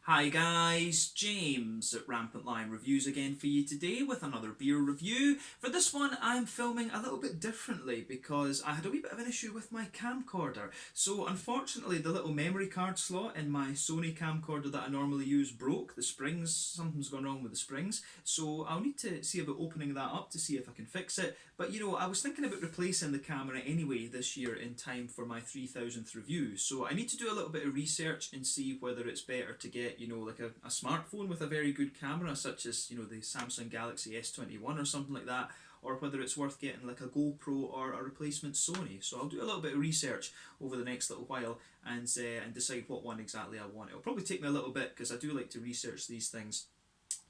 Hi guys, James at RampantLionReviews again for you today with another beer review. For this one I'm filming a little bit differently because I had a wee bit of an issue with my camcorder. So unfortunately the little memory card slot in my Sony camcorder that I normally use broke. The springs, something's gone wrong with the springs. So I'll need to see about opening that up to see if I can fix it. But you know, I was thinking about replacing the camera anyway this year in time for my 3000th review. So I need to do a little bit of research and see whether it's better to get like a smartphone with a very good camera, such as the Samsung Galaxy S21 or something like that, or whether it's worth getting like a GoPro or a replacement Sony. So I'll do a little bit of research over the next little while and decide what one exactly I want. It'll probably take me a little bit because I do like to research these things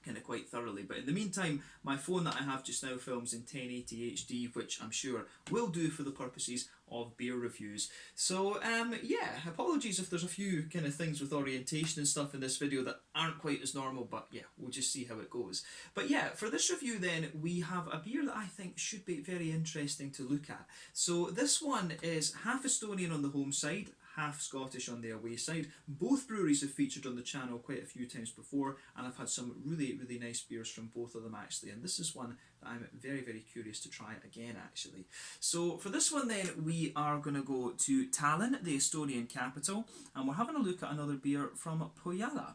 kind of quite thoroughly. But in the meantime, my phone that I have just now films in 1080 HD, which I'm sure will do for the purposes of beer reviews. So yeah, apologies if there's a few kind of things with orientation and stuff in this video that aren't quite as normal, but yeah, we'll just see how it goes. But yeah, for this review then, we have a beer that I think should be very interesting to look at. So this one is half Estonian on the home side, half Scottish on the away side. Both breweries have featured on the channel quite a few times before, and I've had some really nice beers from both of them actually, and this is one that I'm very curious to try again actually. So for this one then, we are going to go to Tallinn, the Estonian capital, and we're having a look at another beer from Põhjala.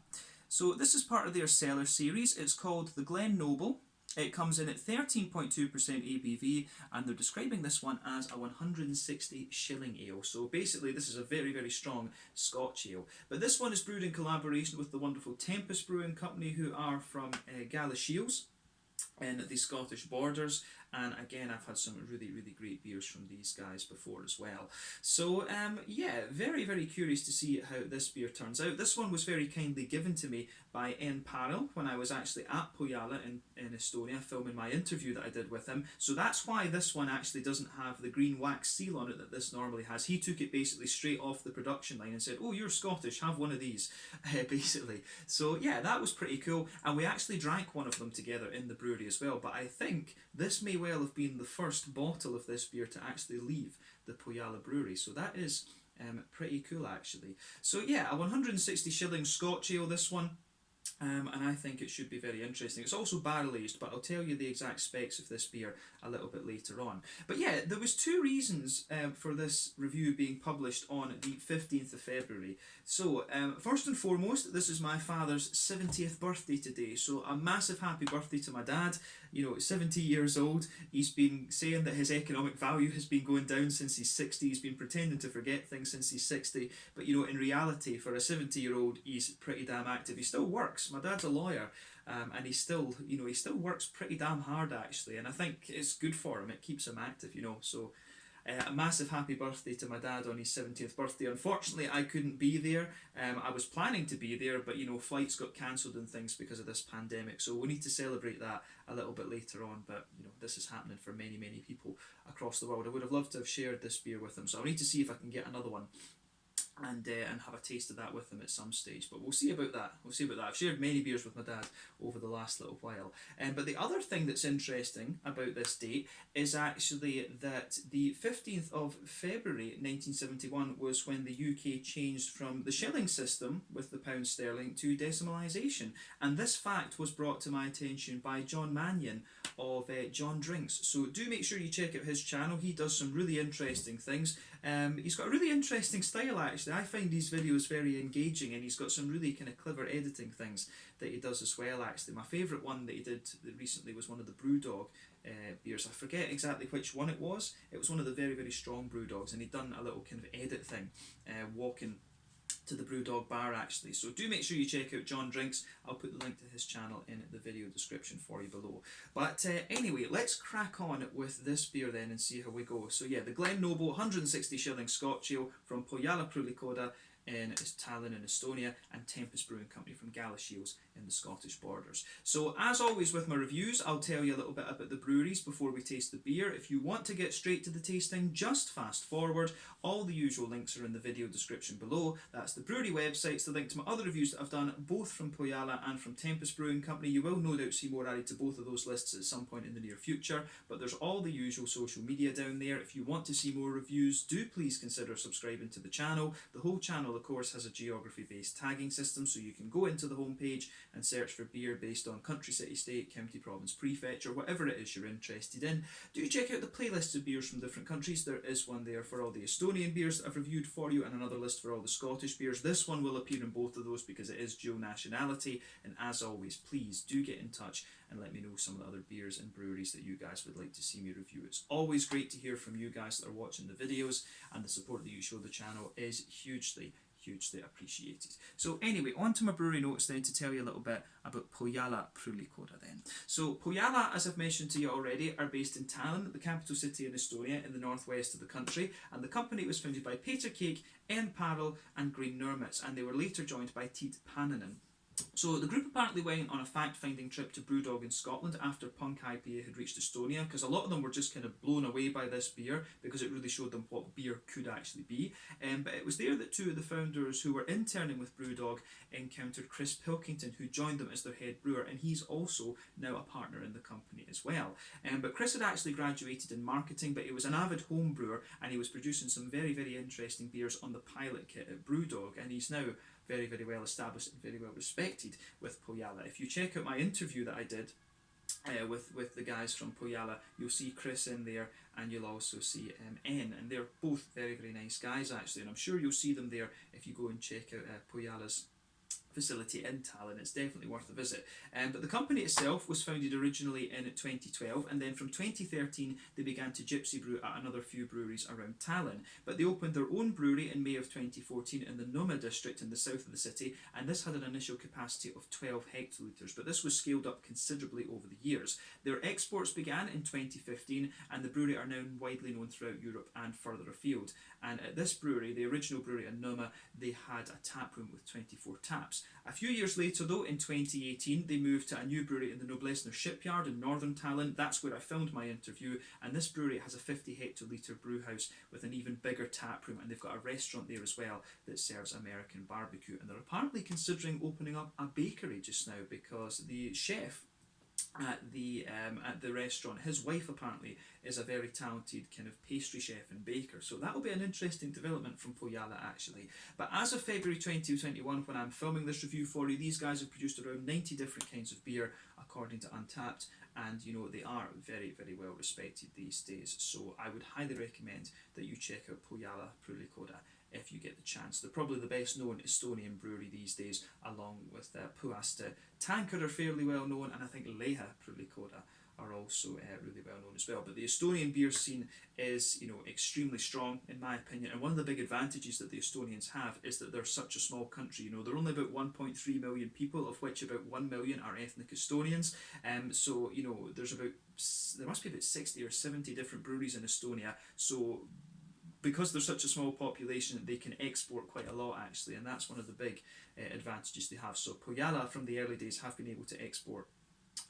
So this is part of their cellar series. It's called the Glen Noble. It comes in at 13.2% ABV, and they're describing this one as a 160 shilling ale. So basically this is a very strong Scotch ale. But this one is brewed in collaboration with the wonderful Tempest Brewing Co, who are from Galashiels in the Scottish borders, and again I've had some really great beers from these guys before as well. So yeah, very curious to see how this beer turns out. This one was very kindly given to me by N Parel when I was actually at Pohjala in Estonia filming my interview that I did with him. So that's why this one actually doesn't have the green wax seal on it that this normally has. He took it basically straight off the production line and said, "Oh, you're Scottish, have one of these," basically. So yeah, that was pretty cool, and we actually drank one of them together in the brewery as well. But I think this may well have been the first bottle of this beer to actually leave the Pohjala brewery, so that is pretty cool actually. So yeah, a 160 shilling Scotch ale this one. And I think it should be very interesting. It's also barrel aged, but I'll tell you the exact specs of this beer a little bit later on. But yeah, there was two reasons for this review being published on the 15th of February. So first and foremost, this is my father's 70th birthday today. So a massive happy birthday to my dad. 70 years old. He's been saying that his economic value has been going down since he's 60. He's been pretending to forget things since he's 60. But in reality, for a 70-year-old, he's pretty damn active. He still works. My dad's a lawyer, and he still works pretty damn hard actually. And I think it's good for him. It keeps him active. So a massive happy birthday to my dad on his 70th birthday. Unfortunately, I couldn't be there. I was planning to be there, but flights got cancelled and things because of this pandemic. So we need to celebrate that a little bit later on. But this is happening for many people across the world. I would have loved to have shared this beer with them. So I need to see if I can get another one and have a taste of that with them at some stage. But we'll see about that. I've shared many beers with my dad over the last little while. But the other thing that's interesting about this date is actually that the 15th of February 1971 was when the UK changed from the shilling system with the pound sterling to decimalisation. And this fact was brought to my attention by John Mannion of John Drinks. So do make sure you check out his channel. He does some really interesting things. He's got a really interesting style actually. I find these videos very engaging, and he's got some really kind of clever editing things that he does as well actually. My favourite one that he did recently was one of the Brewdog beers. I forget exactly which one it was. It was one of the very strong Brewdogs, and he'd done a little kind of edit thing walking to the Brewdog bar actually. So do make sure you check out John Drinks. I'll put the link to his channel in the video description for you below. But anyway, let's crack on with this beer then and see how we go. So yeah, the Glen Noble 160 shilling Scotch Ale from Põhjala Pruulikoda in Tallinn in Estonia, and Tempest Brewing Company from Galashiels in the Scottish borders. So as always with my reviews, I'll tell you a little bit about the breweries before we taste the beer. If you want to get straight to the tasting, just fast forward. All the usual links are in the video description below. That's the brewery websites, the link to my other reviews that I've done, both from Pohjala and from Tempest Brewing Company. You will no doubt see more added to both of those lists at some point in the near future, but there's all the usual social media down there. If you want to see more reviews, do please consider subscribing to the channel. The whole channel of course, has a geography-based tagging system, so you can go into the homepage and search for beer based on country, city, state, county, province, prefecture, whatever it is you're interested in. Do check out the playlists of beers from different countries. There is one there for all the Estonian beers that I've reviewed for you, and another list for all the Scottish beers. This one will appear in both of those because it is dual nationality, and as always, please do get in touch and let me know some of the other beers and breweries that you guys would like to see me review. It's always great to hear from you guys that are watching the videos, and the support that you show the channel is hugely appreciated. So anyway, on to my brewery notes then, to tell you a little bit about Põhjala Pruulikoda then. So Pohjala, as I've mentioned to you already, are based in Tallinn, the capital city in Estonia, in the northwest of the country, and the company was founded by Peter Cake, N. Parrell and Glen Noble, and they were later joined by Tiit Pannanen. So the group apparently went on a fact-finding trip to Brewdog in Scotland after Punk IPA had reached Estonia, because a lot of them were just kind of blown away by this beer because it really showed them what beer could actually be. But it was there that two of the founders who were interning with Brewdog encountered Chris Pilkington, who joined them as their head brewer, and he's also now a partner in the company as well. But Chris had actually graduated in marketing, but he was an avid home brewer, and he was producing some very interesting beers on the pilot kit at Brewdog, and he's now very well established and very well respected with Pohjala. If you check out my interview that I did with the guys from Pohjala, you'll see Chris in there, and you'll also see N, and they're both very nice guys actually, and I'm sure you'll see them there if you go and check out Pohjala's facility in Tallinn. It's definitely worth a visit. But the company itself was founded originally in 2012, and then from 2013 they began to gypsy brew at another few breweries around Tallinn. But they opened their own brewery in May of 2014 in the Noma district in the south of the city, and this had an initial capacity of 12 hectolitres, but this was scaled up considerably over the years. Their exports began in 2015, and the brewery are now widely known throughout Europe and further afield. And at this brewery, the original brewery in Noma, they had a tap room with 24 taps. A few years later though, in 2018, they moved to a new brewery in the Noblessner shipyard in northern Tallinn. That's where I filmed my interview, and this brewery has a 50 hectolitre brew house with an even bigger tap room, and they've got a restaurant there as well that serves American barbecue, and they're apparently considering opening up a bakery just now, because the chef at the restaurant, his wife apparently is a very talented kind of pastry chef and baker, so that'll be an interesting development from Pohjala actually. But as of February 2021, when I'm filming this review for you, these guys have produced around 90 different kinds of beer according to Untappd, and you know, they are very well respected these days, so I would highly recommend that you check out Pohjala Pruulikoda if you get the chance. They're probably the best known Estonian brewery these days, along with Puhasta. Tankard are fairly well known, and I think Leha Pruulikoda are also really well known as well. But the Estonian beer scene is, you know, extremely strong in my opinion, and one of the big advantages that the Estonians have is that they're such a small country. You know, they're only about 1.3 million people, of which about 1 million are ethnic Estonians. So you know, there must be about 60 or 70 different breweries in Estonia. So because they're such a small population, they can export quite a lot actually, and that's one of the big advantages they have. So Pohjala from the early days have been able to export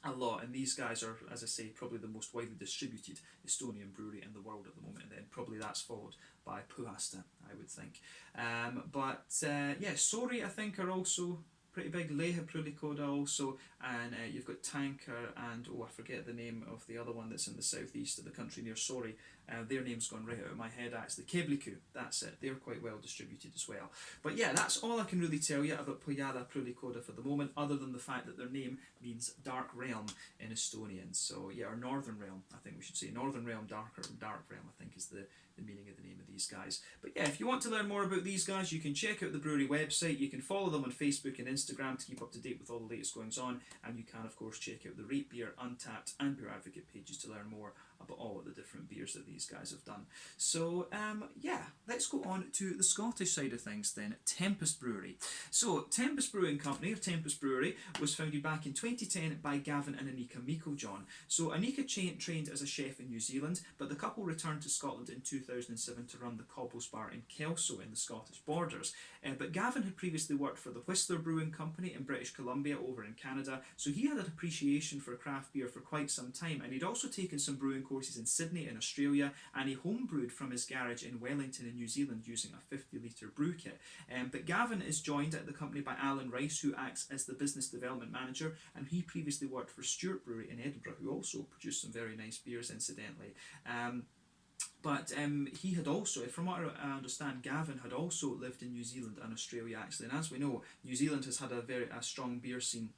a lot, and these guys are, as I say, probably the most widely distributed Estonian brewery in the world at the moment, and then probably that's followed by Puhasta, I would think. Yeah, Sori I think are also pretty big. Leha Pruulikoda also, and you've got Tanker and, oh, I forget the name of the other one that's in the southeast of the country near Sori. Their name's gone right out of my head actually. Kebliku, that's it. They're quite well distributed as well. But yeah, that's all I can really tell you about Pohjala Pruulikoda for the moment, other than the fact that their name means dark realm in Estonian. So yeah, or northern realm, I think we should say. Northern realm, dark realm, I think is the meaning of the name of these guys. But yeah, if you want to learn more about these guys, you can check out the brewery website. You can follow them on Facebook and Instagram to keep up to date with all the latest goings on, and you can of course check out the Rate Beer, Untappd and Beer Advocate pages to learn more about all of the different beers that these guys have done. So yeah, let's go on to the Scottish side of things then. Tempest Brewery. So Tempest Brewing Company, or Tempest Brewery, was founded back in 2010 by Gavin and Anika Meiklejohn. So Anika trained as a chef in New Zealand, but the couple returned to Scotland in 2007 to run the Cobbles Bar in Kelso in the Scottish borders. But Gavin had previously worked for the Whistler Brewing Company in British Columbia over in Canada, so he had an appreciation for craft beer for quite some time, and he'd also taken some brewing courses in Sydney in Australia, and he homebrewed from his garage in Wellington in New Zealand using a 50 litre brew kit. But Gavin is joined at the company by Alan Rice, who acts as the business development manager, and he previously worked for Stewart Brewery in Edinburgh, who also produced some very nice beers incidentally. But he had also, from what I understand, Gavin had also lived in New Zealand and Australia actually. And as we know, New Zealand has had a strong beer scene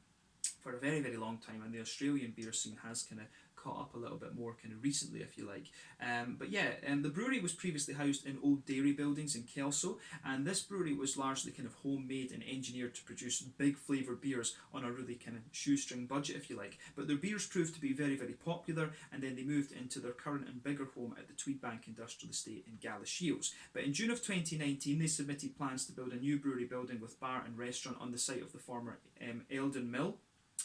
for a very, very long time, and the Australian beer scene has kind of caught up a little bit more kind of recently, if you like. The brewery was previously housed in old dairy buildings in Kelso, and this brewery was largely kind of homemade and engineered to produce big flavoured beers on a really kind of shoestring budget, if you like. But their beers proved to be very, very popular, and then they moved into their current and bigger home at the Tweedbank Industrial Estate in Galashiels. But in June of 2019, they submitted plans to build a new brewery building with bar and restaurant on the site of the former Eldon Mill,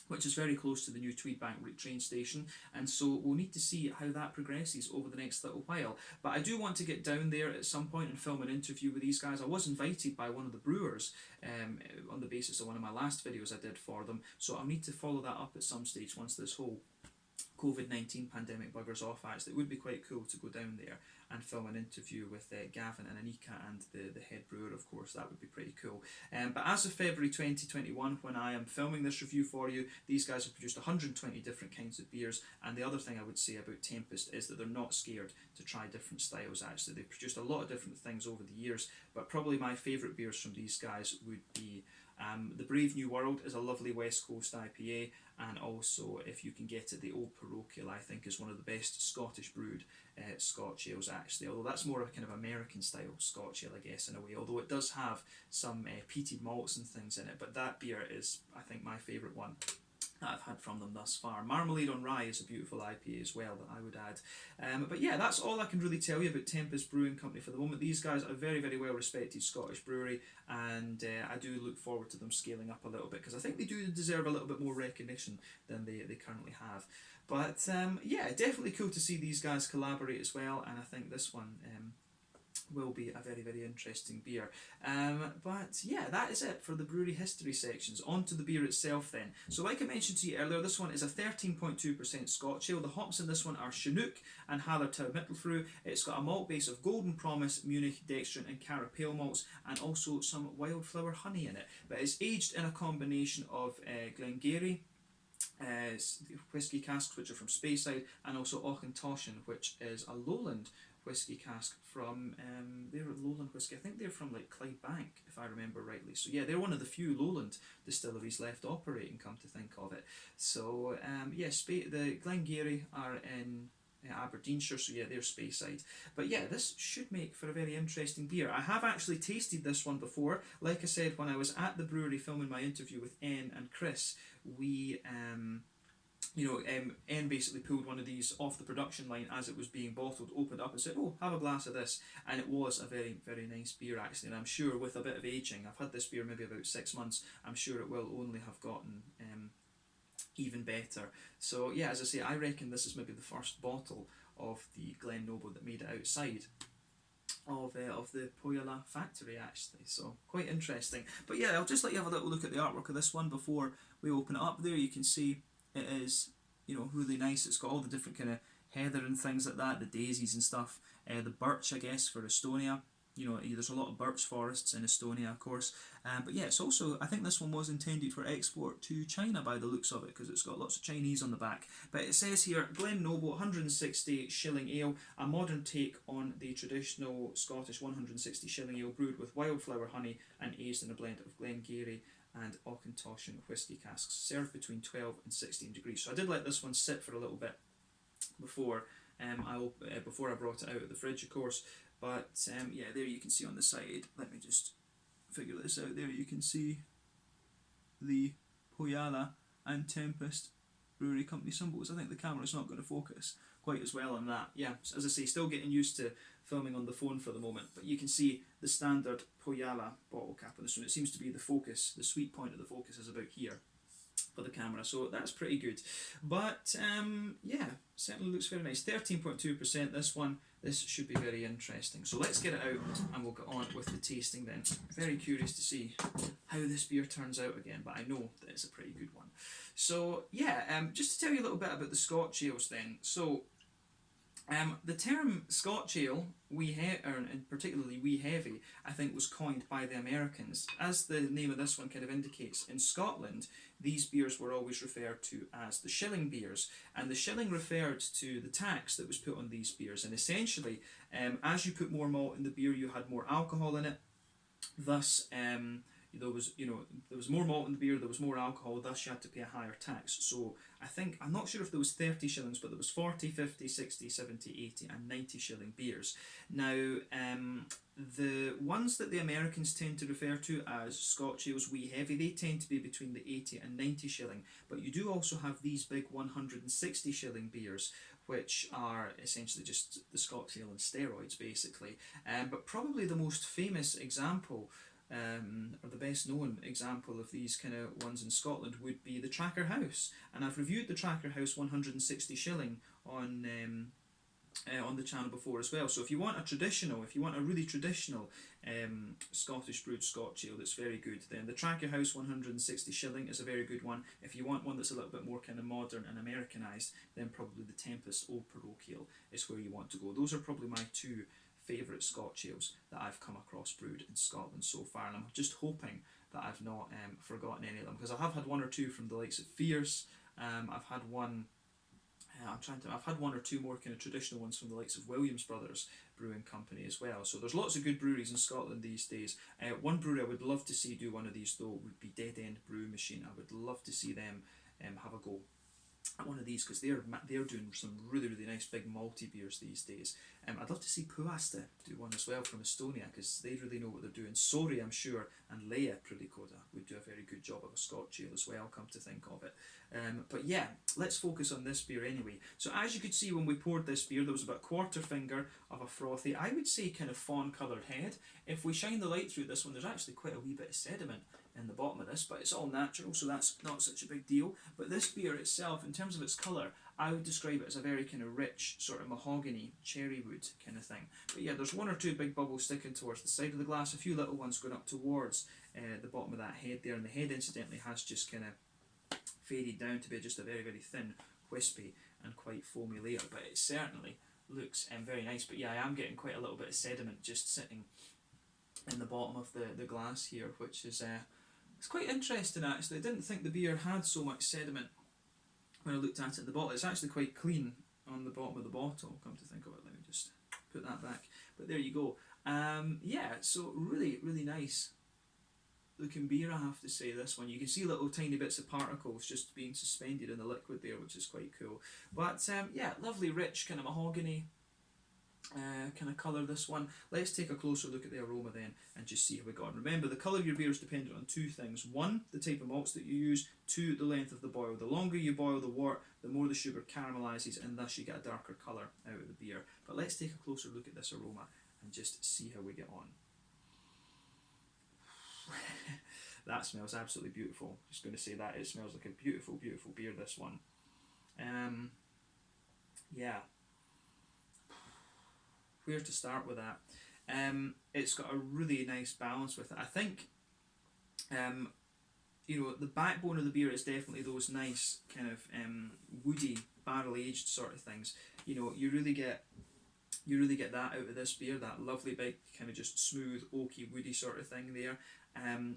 which is very close to the new Tweedbank train station, and so we'll need to see how that progresses over the next little while. But I do want to get down there at some point and film an interview with these guys. I was invited by one of the brewers on the basis of one of my last videos I did for them, so I'll need to follow that up at some stage once this whole COVID-19 pandemic buggers off. Actually, it would be quite cool to go down there and film an interview with Gavin and Anika and the head brewer, of course. That would be pretty cool. But as of February 2021, when I am filming this review for you, these guys have produced 120 different kinds of beers, and the other thing I would say about Tempest is that they're not scared to try different styles. Actually, they've produced a lot of different things over the years, but probably my favourite beers from these guys would be the Brave New World is a lovely West Coast IPA, and also, if you can get it, the Old Parochial, I think, is one of the best Scottish brewed Scotch ales, actually, although that's more of a kind of American style Scotch ale, I guess, in a way, although it does have some peated malts and things in it. But that beer is, I think, my favourite one that I've had from them thus far. Marmalade on Rye is a beautiful IPA as well that I would add. But yeah, that's all I can really tell you about Tempest Brewing Company for the moment. These guys are a very, very well respected Scottish brewery, and I do look forward to them scaling up a little bit, because I think they do deserve a little bit more recognition than they currently have. But yeah, definitely cool to see these guys collaborate as well, and I think this one will be a very, very interesting beer. But yeah, that is it for the brewery history sections. On to the beer itself then. So like I mentioned to you earlier, this one is a 13.2% Scotch Ale. The hops in this one are Chinook and Hallertau Mittelfrüh. It's got a malt base of Golden Promise, Munich, Dextrin and Cara Pale malts, and also some wildflower honey in it. But it's aged in a combination of Glengarry whiskey casks, which are from Speyside, and also Auchentoshan, which is a lowland whiskey cask from they're lowland whiskey. I think they're from like Clydebank, if I remember rightly. So yeah, they're one of the few lowland distilleries left operating, come to think of it. So yes, the Glengarry are in Aberdeenshire, so yeah, they're Speyside. But yeah, this should make for a very interesting beer. I have actually tasted this one before. Like I said, when I was at the brewery filming my interview with N and Chris, we N basically pulled one of these off the production line as it was being bottled, opened up and said, "Oh, have a glass of this," and it was a very, very nice beer actually, and I'm sure with a bit of aging, I've had this beer maybe about 6 months, I'm sure it will only have gotten even better. So yeah, as I say, I reckon this is maybe the first bottle of the Glen Noble that made it outside of the Pohjala factory actually, so quite interesting. But yeah, I'll just let you have a little look at the artwork of this one before we open it up. There you can see it is, really nice. It's got all the different kind of heather and things like that, the daisies and stuff, the birch, I guess, for Estonia. There's a lot of birch forests in Estonia, of course. But yeah, it's also, I think this one was intended for export to China by the looks of it, because it's got lots of Chinese on the back. But it says here, Glen Noble 160 shilling ale, a modern take on the traditional Scottish 160 shilling ale, brewed with wildflower honey and aged in a blend of Glengarry and Auchentoshan whiskey casks, served between 12 and 16 degrees. So I did let this one sit for a little bit before I brought it out of the fridge, of course. But yeah, there you can see on the side, let me just figure this out, there you can see the Pohjala and Tempest Brewery Company symbols. I think the camera's not going to focus quite as well on that. Yeah, as I say, still getting used to filming on the phone for the moment, but you can see the standard Pohjala bottle cap on this one. It seems to be the focus, the sweet point of the focus is about here for the camera, so that's pretty good. But yeah, certainly looks very nice. 13.2% this one. This should be very interesting. So let's get it out and we'll get on with the tasting then. Very curious to see how this beer turns out again, but I know that it's a pretty good one. So yeah, just to tell you a little bit about the Scotch ales then. So The term Scotch Ale, and particularly wee heavy, I think was coined by the Americans. As the name of this one kind of indicates, in Scotland, these beers were always referred to as the shilling beers, and the shilling referred to the tax that was put on these beers. And essentially, as you put more malt in the beer, you had more alcohol in it. Thus, there was more malt in the beer, there was more alcohol, thus you had to pay a higher tax. So I think, I'm not sure if there was 30 shillings, but there was 40, 50, 60, 70, 80 and 90 shilling beers. Now, the ones that the Americans tend to refer to as Scotch ales wee heavy, they tend to be between the 80 and 90 shilling, but you do also have these big 160 shilling beers, which are essentially just the Scotch ale on steroids, basically. But probably the most famous example, or the best known example of these kind of ones in Scotland, would be the Tracker House. And I've reviewed the Tracker House 160 shilling on the channel before as well. So if you want a really traditional Scottish brewed Scotch ale that's very good, then the Tracker House 160 shilling is a very good one. If you want one that's a little bit more kind of modern and Americanized, then probably the Tempest Old Baroque Ale is where you want to go. Those are probably my two favourite Scotch ales that I've come across brewed in Scotland so far, and I'm just hoping that I've not forgotten any of them, because I have had one or two from the likes of Fierce. I've had one. I've had one or two more kind of traditional ones from the likes of Williams Brothers Brewing Company as well. So there's lots of good breweries in Scotland these days. One brewery I would love to see do one of these though would be Dead End Brew Machine. I would love to see them have a go at one of these, because they're doing some really nice big malty beers these days. I'd love to see Puasta do one as well from Estonia, because they really know what they're doing. Sorry, I'm sure, and Leia Pruulikoda would do a very good job of a Scotch ale as well, come to think of it. But yeah, let's focus on this beer anyway. So as you could see when we poured this beer, there was about a quarter finger of a frothy, I would say kind of fawn coloured head. If we shine the light through this one, there's actually quite a wee bit of sediment in the bottom of this, but it's all natural, so that's not such a big deal. But this beer itself, in terms of its colour, I would describe it as a very kind of rich, sort of mahogany, cherry wood kind of thing. But yeah, there's one or two big bubbles sticking towards the side of the glass, a few little ones going up towards the bottom of that head there, and the head incidentally has just kind of faded down to be just a very thin, wispy and quite foamy layer, but it certainly looks very nice. But yeah, I am getting quite a little bit of sediment just sitting in the bottom of the glass here, which is it's quite interesting actually. I didn't think the beer had so much sediment when I looked at it in the bottle. It's actually quite clean on the bottom of the bottle, come to think of it. Let me just put that back. But there you go. Yeah, so really nice looking beer, I have to say, this one. You can see little tiny bits of particles just being suspended in the liquid there, which is quite cool. But yeah, lovely rich kind of mahogany kind of colour, this one. Let's take a closer look at the aroma then and just see how we got on. Remember, the colour of your beer is dependent on two things. One, the type of malts that you use. Two, the length of the boil. The longer you boil the wort, the more the sugar caramelises, and thus you get a darker colour out of the beer. But let's take a closer look at this aroma and just see how we get on. That smells absolutely beautiful. Just going to say that it smells like a beautiful beer, this one. Yeah, where to start with that? It's got a really nice balance with it. I think the backbone of the beer is definitely those nice kind of woody barrel aged sort of things. You really get that out of this beer, that lovely big kind of just smooth oaky woody sort of thing there.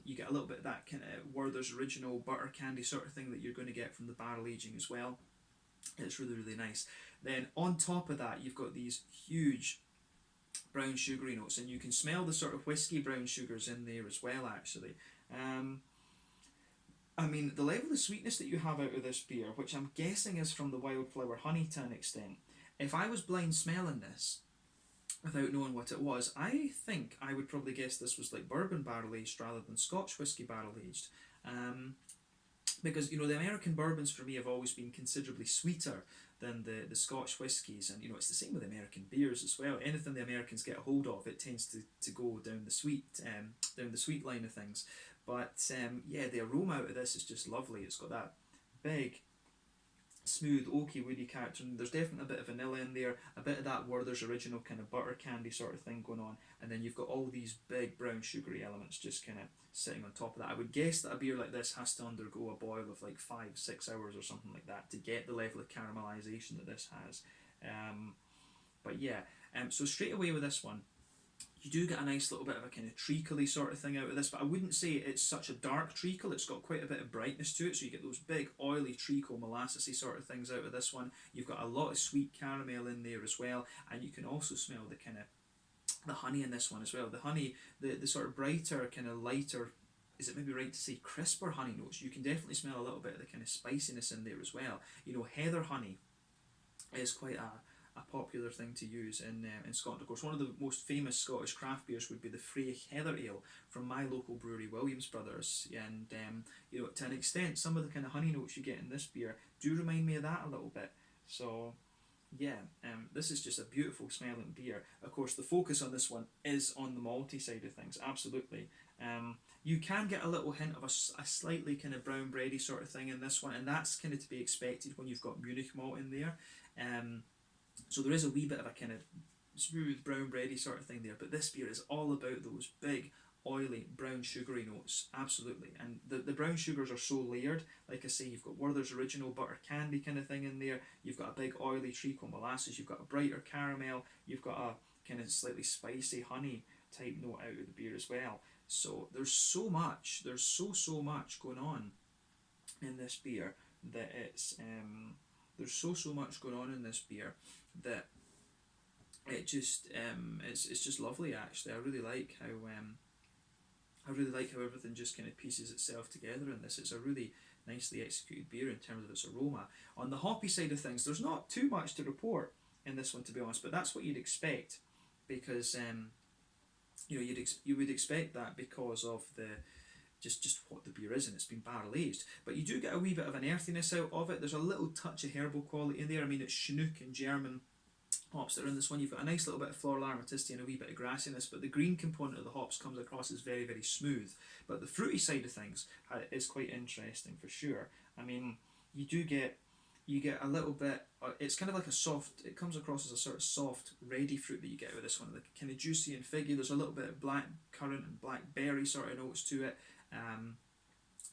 You get a little bit of that kind of Werther's Original butter candy sort of thing that you're going to get from the barrel aging as well. It's really nice. Then on top of that, you've got these huge brown sugary notes, and you can smell the sort of whiskey brown sugars in there as well, actually. I mean, the level of sweetness that you have out of this beer, which I'm guessing is from the wildflower honey to an extent, if I was blind smelling this without knowing what it was, I think I would probably guess this was like bourbon barrel aged rather than Scotch whisky barrel aged. Because the American bourbons for me have always been considerably sweeter than the Scotch whiskies, and it's the same with American beers as well. Anything the Americans get a hold of, it tends to go down the sweet line of things. But yeah, the aroma out of this is just lovely. It's got that big, smooth, oaky, woody character, and there's definitely a bit of vanilla in there, a bit of that Werther's Original kind of butter candy sort of thing going on, and then you've got all these big brown sugary elements just kind of sitting on top of that. I would guess that a beer like this has to undergo a boil of like 5-6 hours or something like that to get the level of caramelization that this has. But yeah, so straight away with this one, you do get a nice little bit of a kind of treacly sort of thing out of this, but I wouldn't say it's such a dark treacle. It's got quite a bit of brightness to it, so you get those big oily treacle molassesy sort of things out of this one. You've got a lot of sweet caramel in there as well, and you can also smell the kind of the honey in this one as well. The honey, the sort of brighter, kind of lighter, is it maybe right to say crisper honey notes? You can definitely smell a little bit of the kind of spiciness in there as well. You know, heather honey is quite a popular thing to use in Scotland. Of course, one of the most famous Scottish craft beers would be the Frey Heather Ale from my local brewery, Williams Brothers. And you know, to an extent, some of the kind of honey notes you get in this beer do remind me of that a little bit. So yeah, this is just a beautiful smelling beer. Of course, the focus on this one is on the malty side of things, absolutely. You can get a little hint of a slightly kind of brown bready sort of thing in this one, and that's kind of to be expected when you've got Munich malt in there. So there is a wee bit of a kind of smooth brown bready sort of thing there, but this beer is all about those big oily brown sugary notes, absolutely. And the brown sugars are so layered. Like I say, you've got Werther's original butter candy kind of thing in there, you've got a big oily treacle molasses, you've got a brighter caramel, you've got a kind of slightly spicy honey type note out of the beer as well. So there's so much going on in this beer that there's so much going on in this beer that it just it's just lovely. Actually, I really like how everything just kind of pieces itself together in this. It's a really nicely executed beer in terms of its aroma. On the hoppy side of things, there's not too much to report in this one, to be honest, but that's what you'd expect, because you know, you would expect that because of the just what the beer is, and it's been barrel aged. But you do get a wee bit of an earthiness out of it. There's a little touch of herbal quality in there. I mean, it's Chinook and German hops that are in this one. You've got a nice little bit of floral aromaticity and a wee bit of grassiness, but the green component of the hops comes across as very, very smooth. But the fruity side of things is quite interesting for sure. I mean, you get a little bit, it's kind of like a soft, it comes across as a sort of soft, ready fruit that you get with this one, like kind of juicy and figgy. There's a little bit of black currant and blackberry sort of notes to it.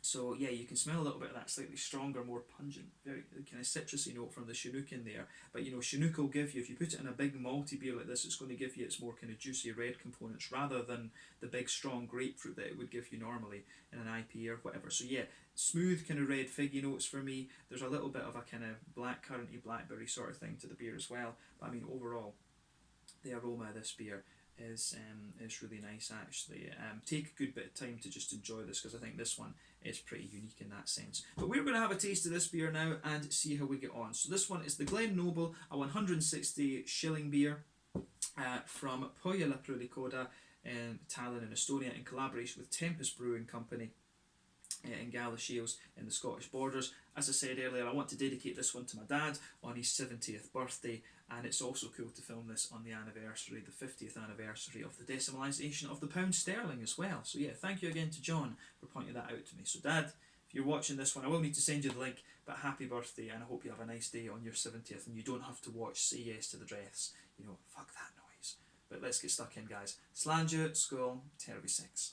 So yeah, you can smell a little bit of that slightly stronger, more pungent, very kind of citrusy note from the Chinook in there. But you know, Chinook will give you, if you put it in a big malty beer like this, it's going to give you its more kind of juicy red components rather than the big strong grapefruit that it would give you normally in an IPA or whatever. So yeah, smooth kind of red figgy notes for me. There's a little bit of a kind of black curranty blackberry sort of thing to the beer as well. But I mean, overall, the aroma of this beer is really nice actually. Take a good bit of time to just enjoy this, because I think this one is pretty unique in that sense. But we're going to have a taste of this beer now and see how we get on. So this one is the Glen Noble, a 160 shilling beer from Pohjala Pruulikoda in Tallinn in Estonia, in collaboration with Tempest Brewing Company in Galashiels in the Scottish borders. As I said earlier, I want to dedicate this one to my dad on his 70th birthday, and it's also cool to film this on the anniversary, the 50th anniversary of the decimalisation of the pound sterling as well. So yeah, thank you again to John for pointing that out to me. So Dad, if you're watching this one, I will need to send you the link, but happy birthday, and I hope you have a nice day on your 70th and you don't have to watch Say Yes to the Dress. You know, fuck that noise. But let's get stuck in, guys. Slange, School, Terry 6.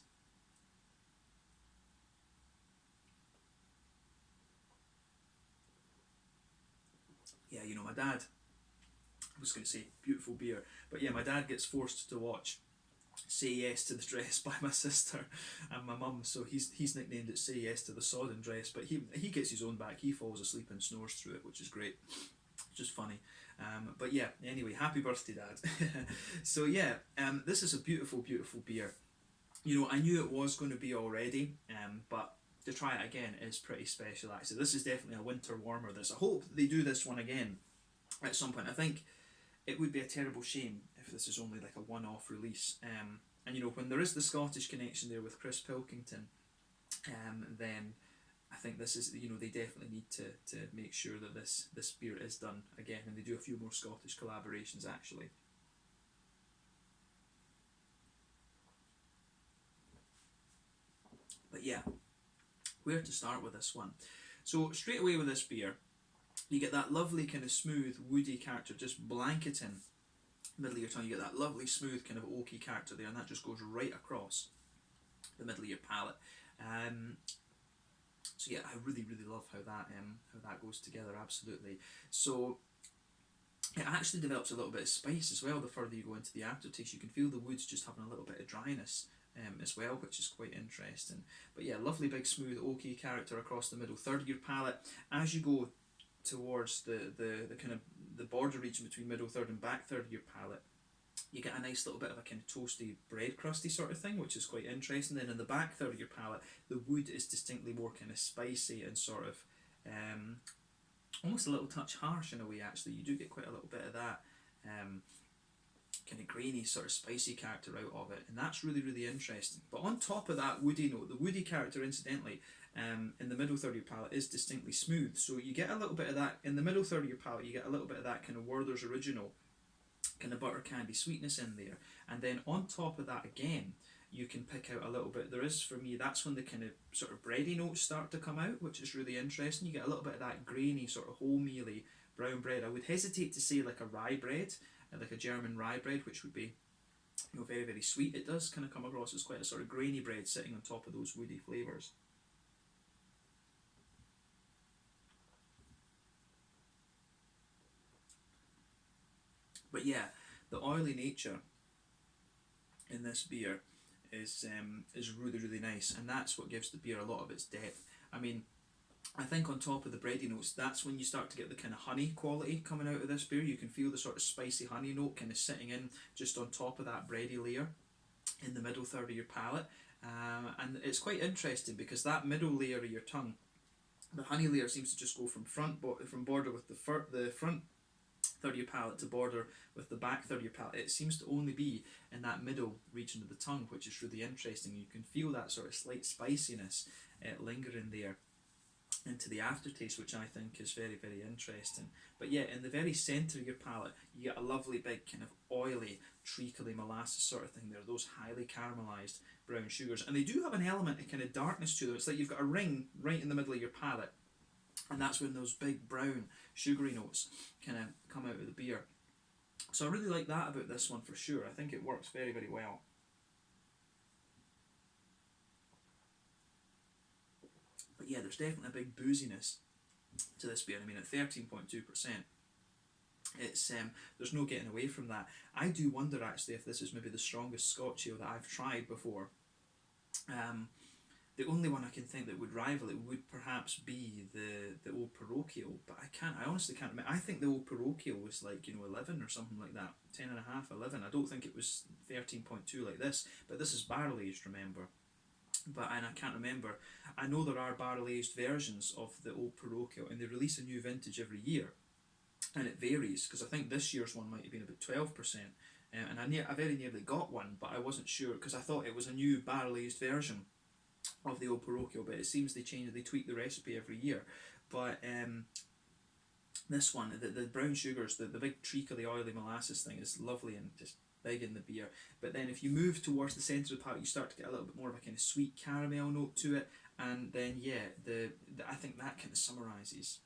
Yeah, you know, my dad, I was going to say beautiful beer, but yeah, my dad gets forced to watch Say Yes to the Dress by my sister and my mum, so he's nicknamed it Say Yes to the Sodden Dress, but he gets his own back. He falls asleep and snores through it, which is great, just funny. But yeah, anyway, happy birthday, Dad. So yeah, this is a beautiful beer. You know, I knew it was going to be already, but to try it again is pretty special actually. This is definitely a winter warmer. I hope they do this one again at some point. I think it would be a terrible shame if this is only like a one-off release. And you know, when there is the Scottish connection there with Chris Pilkington, then I think this is, you know, they definitely need to make sure that this beer is done again, and they do a few more Scottish collaborations actually. But yeah, where to start with this one? So straight away with this beer, you get that lovely kind of smooth woody character just blanketing the middle of your tongue. You get that lovely smooth kind of oaky character there, and that just goes right across the middle of your palate. So yeah, I really love how that goes together. Absolutely. So It actually develops a little bit of spice as well the further you go into the aftertaste. You can feel the woods just having a little bit of dryness as well, which is quite interesting. But yeah, lovely big smooth oaky character across the middle third of your palate. As you go towards the kind of the border region between middle third and back third of your palate, you get a nice little bit of a kind of toasty bread crusty sort of thing, which is quite interesting. Then in the back third of your palate, the wood is distinctly more kind of spicy and sort of almost a little touch harsh in a way. Actually, you do get quite a little bit of that kind of grainy sort of spicy character out of it, and that's really really interesting. But on top of that woody note, the woody character incidentally in the middle third of your palate is distinctly smooth, so you get a little bit of that in the middle third of your palate. You get a little bit of that kind of Werther's Original kind of butter candy sweetness in there, and then on top of that again you can pick out a little bit. There is, for me, that's when the kind of sort of bready notes start to come out, which is really interesting. You get a little bit of that grainy sort of wholemeally brown bread. I would hesitate to say like a rye bread, like a German rye bread, which would be, you know, very very sweet. It does kind of come across as quite a sort of grainy bread sitting on top of those woody flavours. But yeah, the oily nature in this beer is really really nice, and that's what gives the beer a lot of its depth. I mean, I think on top of the bready notes, that's when you start to get the kind of honey quality coming out of this beer. You can feel the sort of spicy honey note kind of sitting in just on top of that bready layer in the middle third of your palate. And it's quite interesting because that middle layer of your tongue, the honey layer seems to just go from from border with the front third of your palate to border with the back third of your palate. It seems to only be in that middle region of the tongue, which is really interesting. You can feel that sort of slight spiciness lingering there into the aftertaste, which I think is very very interesting. But yeah, in the very centre of your palate you get a lovely big kind of oily treacly molasses sort of thing there, those highly caramelised brown sugars, and they do have an element of kind of darkness to them. It's like you've got a ring right in the middle of your palate, and that's when those big brown sugary notes kind of come out of the beer. So I really like that about this one for sure. I think it works very very well. But yeah, there's definitely a big booziness to this beer. I mean, at 13.2%, it's there's no getting away from that. I do wonder actually if this is maybe the strongest Scotch Ale that I've tried before. The only one I can think that would rival it would perhaps be the old Parochial, but I honestly can't remember. I think the old Parochial was like, you know, 11 or something like that, 10 and a half, 11. I don't think it was 13.2 like this, but this is barrel aged, remember. And I can't remember. I know there are barrel aged versions of the old Parochial, and they release a new vintage every year, and it varies because I think this year's one might have been about 12%, and I very nearly got one, but I wasn't sure because I thought it was a new barrel aged version of the old Parochial, but it seems they tweak the recipe every year. But this one, the brown sugars, the big treacly oily molasses thing is lovely and just big in the beer. But then if you move towards the centre of the palate, you start to get a little bit more of a kind of sweet caramel note to it, and then yeah, I think that kind of summarises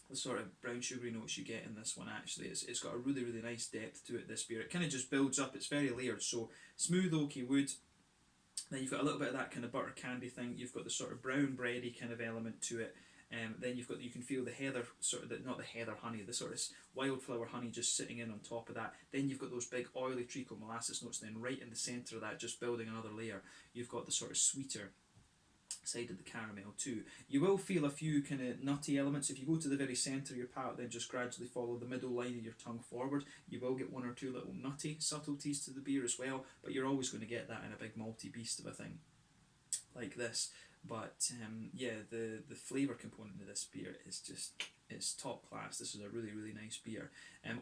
the sort of brown sugary notes you get in this one. Actually, it's got a really really nice depth to it, this beer. It kind of just builds up. It's very layered, so smooth oaky wood. Then you've got a little bit of that kind of butter candy thing. You've got the sort of brown bready kind of element to it. Then you can feel the heather sort of not the heather honey, the sort of wildflower honey just sitting in on top of that. Then you've got those big oily treacle molasses notes. Then right in the centre of that, just building another layer, you've got the sort of sweeter side of the caramel too. You will feel a few kind of nutty elements if you go to the very centre of your palate. Then just gradually follow the middle line of your tongue forward. You will get one or two little nutty subtleties to the beer as well, but you're always going to get that in a big malty beast of a thing like this. But yeah, the flavour component of this beer is just, it's top class. This is a really really nice beer.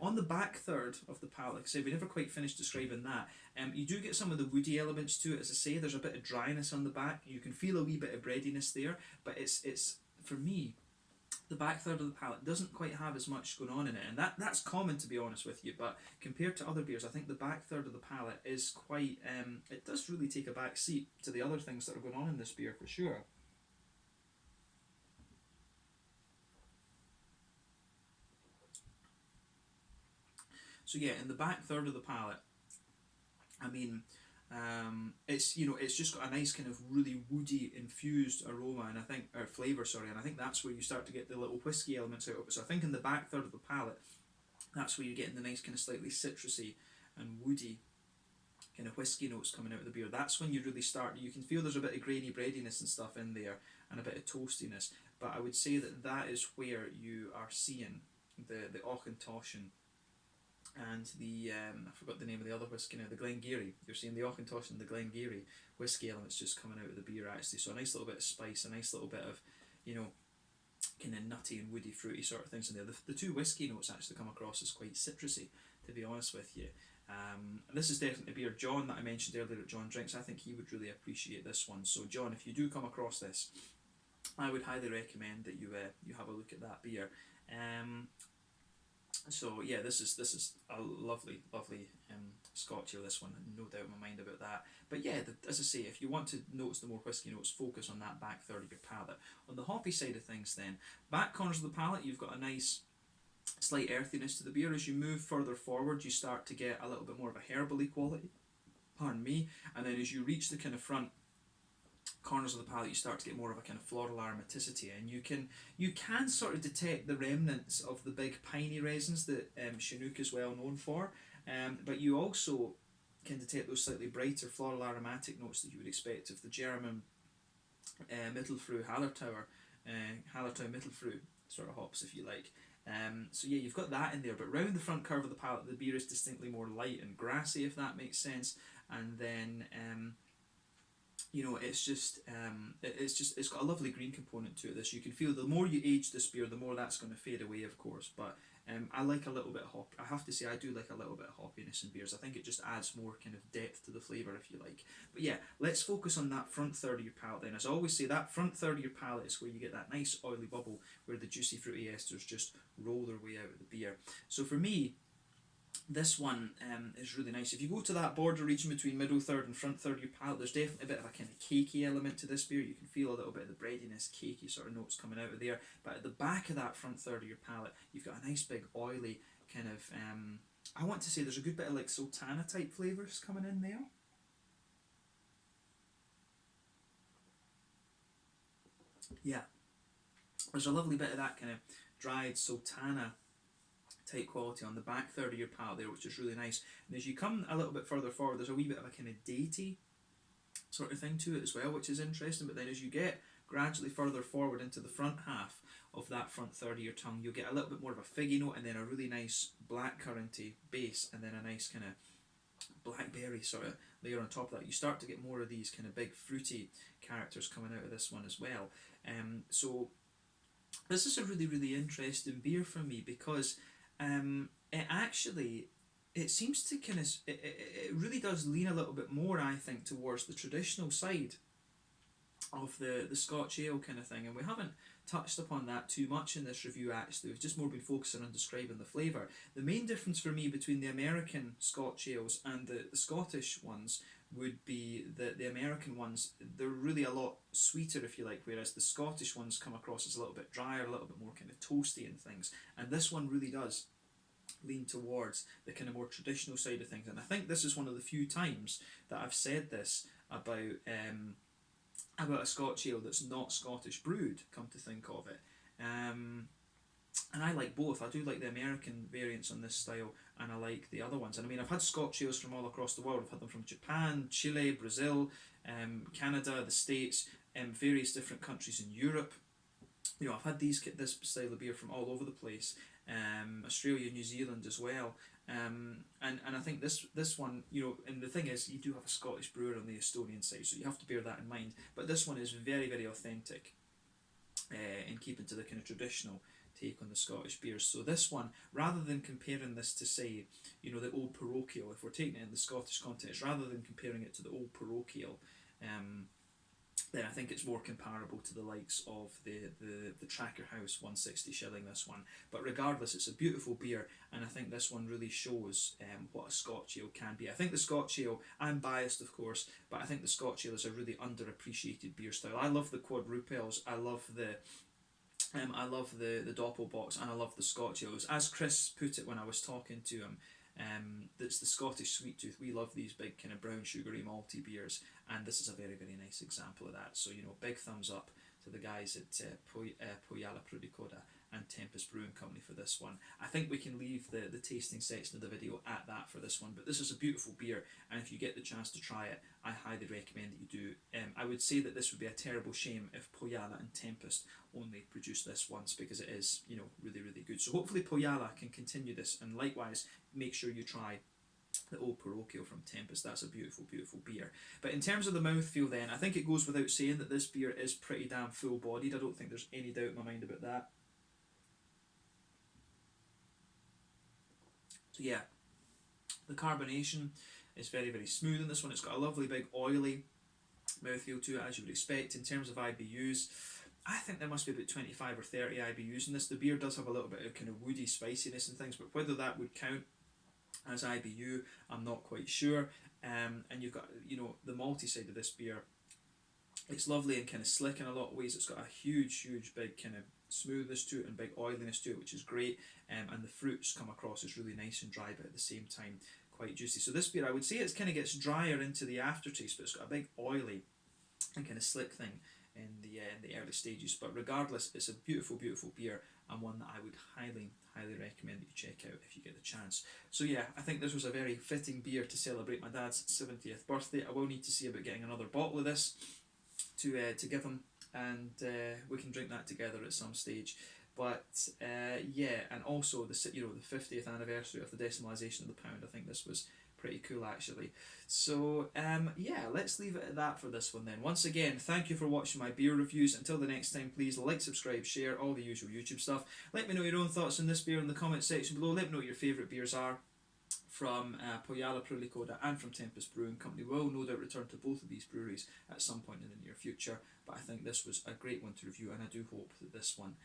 On the back third of the palate, like I said, we never quite finished describing that. You do get some of the woody elements to it. As I say, there's a bit of dryness on the back. You can feel a wee bit of breadiness there, but it's for me, the back third of the palate doesn't quite have as much going on in it, and that's common, to be honest with you. But compared to other beers, I think the back third of the palate is quite it does really take a back seat to the other things that are going on in this beer for sure. So yeah, in the back third of the palate, I mean, it's, you know, it's just got a nice kind of really woody infused aroma, and I think, or flavour, sorry, and I think that's where you start to get the little whiskey elements out of it. So I think in the back third of the palate, That's where you're getting the nice kind of slightly citrusy and woody kind of whiskey notes coming out of the beer. That's when you really start, you can feel there's a bit of grainy breadiness and stuff in there and a bit of toastiness, but I would say that that is where you are seeing the Auchentoshan and the I forgot the name of the other whiskey now, the Glengarry. You're seeing the Auchentoshan and the Glengarry whiskey elements just coming out of the beer actually. So a nice little bit of spice, a nice little bit of, you know, kind of nutty and woody, fruity sort of things in there. The two whiskey notes actually come across as quite citrusy, to be honest with you. This is definitely a beer. John, that I mentioned earlier that John drinks, I think he would really appreciate this one. So John, if you do come across this, I would highly recommend that you have a look at that beer. So yeah, this is a lovely Scotch Ale, this one, no doubt in my mind about that. But yeah, as I say, if you want to notice the more whiskey notes, focus on that back third of your palate. On the hoppy side of things then, back corners of the palate, you've got a nice slight earthiness to the beer. As you move further forward, you start to get a little bit more of a herbally quality, pardon me, and then as you reach the kind of front corners of the palate, you start to get more of a kind of floral aromaticity, and you can sort of detect the remnants of the big piney resins that Chinook is well known for, but you also can detect those slightly brighter floral aromatic notes that you would expect of the German Mittelfrüh Hallertau Mittelfrüh sort of hops, if you like. So yeah, you've got that in there, but round the front curve of the palate, the beer is distinctly more light and grassy, if that makes sense. And then you know, it's got a lovely green component to it. This, you can feel the more you age this beer, the more that's going to fade away, of course. But I like a little bit of hop. I have to say, I do like a little bit of hoppiness in beers. I think it just adds more kind of depth to the flavour, if you like. But yeah, let's focus on that front third of your palate then. As I always say, that front third of your palate is where you get that nice oily bubble, where the juicy fruity esters just roll their way out of the beer. So for me, this one is really nice. If you go to that border region between middle third and front third of your palate, there's definitely a bit of a kind of cakey element to this beer. You can feel a little bit of the breadiness, cakey sort of notes coming out of there. But at the back of that front third of your palate, you've got a nice big oily kind of, I want to say there's a good bit of like sultana type flavours coming in there. Yeah, there's a lovely bit of that kind of dried sultana type quality on the back third of your palate there, which is really nice. And as you come a little bit further forward, there's a wee bit of a kind of datey sort of thing to it as well, which is interesting. But then as you get gradually further forward into the front half of that front third of your tongue, you'll get a little bit more of a figgy note, and then a really nice blackcurranty base, and then a nice kind of blackberry sort of layer on top of that. You start to get more of these kind of big fruity characters coming out of this one as well. So this is a really, really interesting beer for me, because it actually, it seems to kind of, it really does lean a little bit more, I think, towards the traditional side of the Scotch Ale kind of thing, and we haven't touched upon that too much in this review actually. We've just more been focusing on describing the flavour. The main difference for me between the American Scotch Ales and the Scottish ones would be that the American ones, they're really a lot sweeter, if you like, whereas the Scottish ones come across as a little bit drier, a little bit more kind of toasty and things, and this one really does lean towards the kind of more traditional side of things. And I think this is one of the few times that I've said this about a Scotch Ale that's not Scottish brewed, come to think of it. And I like both. I do like the American variants on this style, and I like the other ones. And I mean, I've had Scotch Ales from all across the world. I've had them from Japan, Chile, Brazil, Canada, the States, various different countries in Europe. You know, I've had this style of beer from all over the place. Australia, New Zealand as well. And I think this one, you know, and the thing is, you do have a Scottish brewer on the Estonian side, so you have to bear that in mind. But this one is very, very authentic, in keeping to the kind of traditional take on the Scottish beers. So this one, rather than comparing this to, say, you know, the old parochial, if we're taking it in the Scottish context, rather than comparing it to the old parochial, then I think it's more comparable to the likes of the Tracker House 160 shilling, this one. But regardless, it's a beautiful beer, and I think this one really shows what a Scotch Ale can be. I think the Scotch Ale, I'm biased of course, but I think the Scotch Ale is a really underappreciated beer style. I love the quadruples, I love the Doppelbox, and I love the Scotch Ales. As Chris put it when I was talking to him, that's the Scottish Sweet Tooth. We love these big kind of brown sugary malty beers, and this is a very, very nice example of that. So, you know, big thumbs up to the guys at Põhjala Pruulikoda and Tempest Brewing Company for this one. I think we can leave the tasting section of the video at that for this one, but this is a beautiful beer, and if you get the chance to try it, I highly recommend that you do. I would say that this would be a terrible shame if Põhjala and Tempest only produce this once, because it is, you know, really, really good. So hopefully Põhjala can continue this, and likewise, make sure you try the Old Parochial from Tempest. That's a beautiful, beautiful beer. But in terms of the mouthfeel then, I think it goes without saying that this beer is pretty damn full-bodied. I don't think there's any doubt in my mind about that. So yeah, the carbonation is very, very smooth in this one. It's got a lovely big oily mouthfeel to it, as you would expect. In terms of IBUs, I think there must be about 25 or 30 IBUs in this. The beer does have a little bit of kind of woody spiciness and things, but whether that would count as IBU, I'm not quite sure. And you've got, you know, the malty side of this beer. It's lovely and kind of slick in a lot of ways. It's got a huge, huge big kind of smoothness to it and big oiliness to it, which is great. And the fruits come across as really nice and dry, but at the same time quite juicy. So this beer, I would say it kind of gets drier into the aftertaste, but it's got a big oily and kind of slick thing in the early stages. But regardless, it's a beautiful, beautiful beer, and one that I would highly, highly recommend that you check out if you get the chance. So yeah, I think this was a very fitting beer to celebrate my dad's 70th birthday. I will need to see about getting another bottle of this to give him, and we can drink that together at some stage. But yeah, and also the 50th anniversary of the decimalisation of the pound. I think this was pretty cool actually. So yeah, let's leave it at that for this one then. Once again, thank you for watching my beer reviews. Until the next time, please like, subscribe, share, all the usual YouTube stuff. Let me know your own thoughts on this beer in the comment section below. Let me know what your favourite beers are from Põhjala Pruulikoda and from Tempest Brewing Company. We'll no doubt return to both of these breweries at some point in the near future, but I think this was a great one to review, and I do hope that this one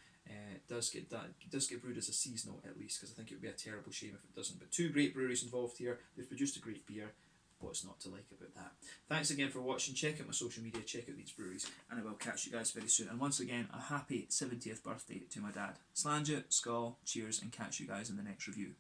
does get brewed as a seasonal at least, because I think it would be a terrible shame if it doesn't. But two great breweries involved here. They've produced a great beer. What's not to like about that? Thanks again for watching. Check out my social media, check out these breweries, and I will catch you guys very soon. And once again, a happy 70th birthday to my dad. Slàinte, skål, cheers, and catch you guys in the next review.